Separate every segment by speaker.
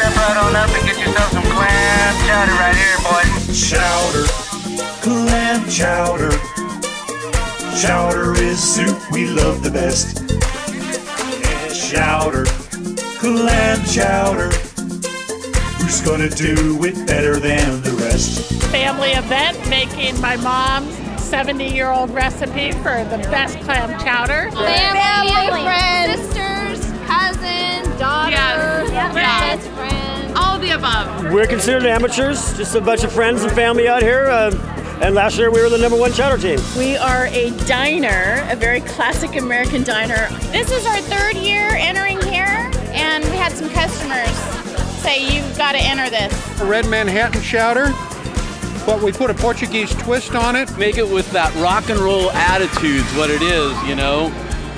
Speaker 1: step right on up and get yourself some clam chowder right here, boy.
Speaker 2: Chowder, clam chowder. Chowder is soup we love the best. Chowder, clam chowder. Who's gonna do it better than the rest?
Speaker 3: Family event making my mom's 70-year-old recipe for the best clam chowder.
Speaker 4: Family, friends, sisters, cousin, daughter, best friend.
Speaker 3: All of the above.
Speaker 5: We're considered amateurs, just a bunch of friends and family out here. And last year we were the #1 chowder team.
Speaker 3: We are a diner, a very classic American diner.
Speaker 4: This is our 3rd year entering here, and we had some customers say, you've got to enter this.
Speaker 6: Red Manhattan chowder, but we put a Portuguese twist on it.
Speaker 7: Make it with that rock and roll attitude's what it is, you know.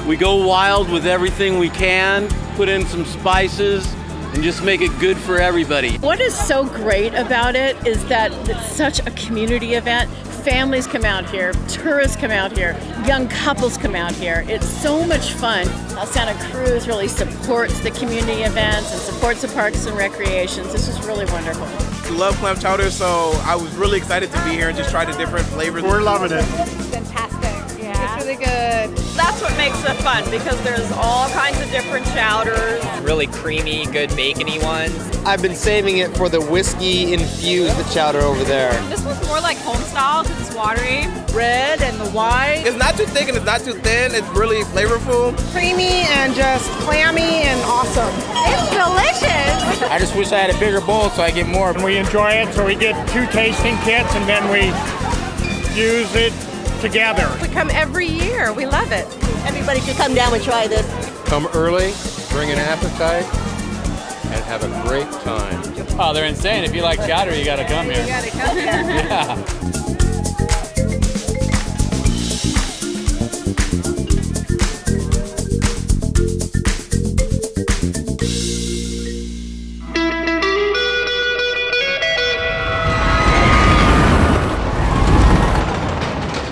Speaker 7: We go wild with everything we can, put in some spices, and just make it good for everybody.
Speaker 3: What is so great about it is that it's such a community event. Families come out here, tourists come out here, young couples come out here. It's so much fun. Santa Cruz really supports the community events and supports the parks and recreations. This is really wonderful.
Speaker 8: I love clam chowder, so I was really excited to be here and just try the different flavors.
Speaker 9: We're loving it.
Speaker 4: Fantastic. Yeah. It's really good.
Speaker 3: That's what makes it fun, because there's all kinds of different chowders.
Speaker 10: Really creamy, good bacony ones.
Speaker 11: I've been saving it for the whiskey-infused chowder over there.
Speaker 3: This one's more like home style because it's watery. Red and the white.
Speaker 8: It's not too thick and it's not too thin. It's really flavorful.
Speaker 12: Creamy and just clammy and awesome.
Speaker 4: It's delicious.
Speaker 10: I just wish I had a bigger bowl so I get more.
Speaker 9: And we enjoy it, so we get 2 tasting kits and then we use it together.
Speaker 12: We come every year. We love it.
Speaker 3: Everybody should come down and try this.
Speaker 6: Come early, bring an appetite, and have a great time.
Speaker 7: Oh, they're insane. If you like chowder, you gotta come here.
Speaker 12: You gotta come here.
Speaker 7: Yeah.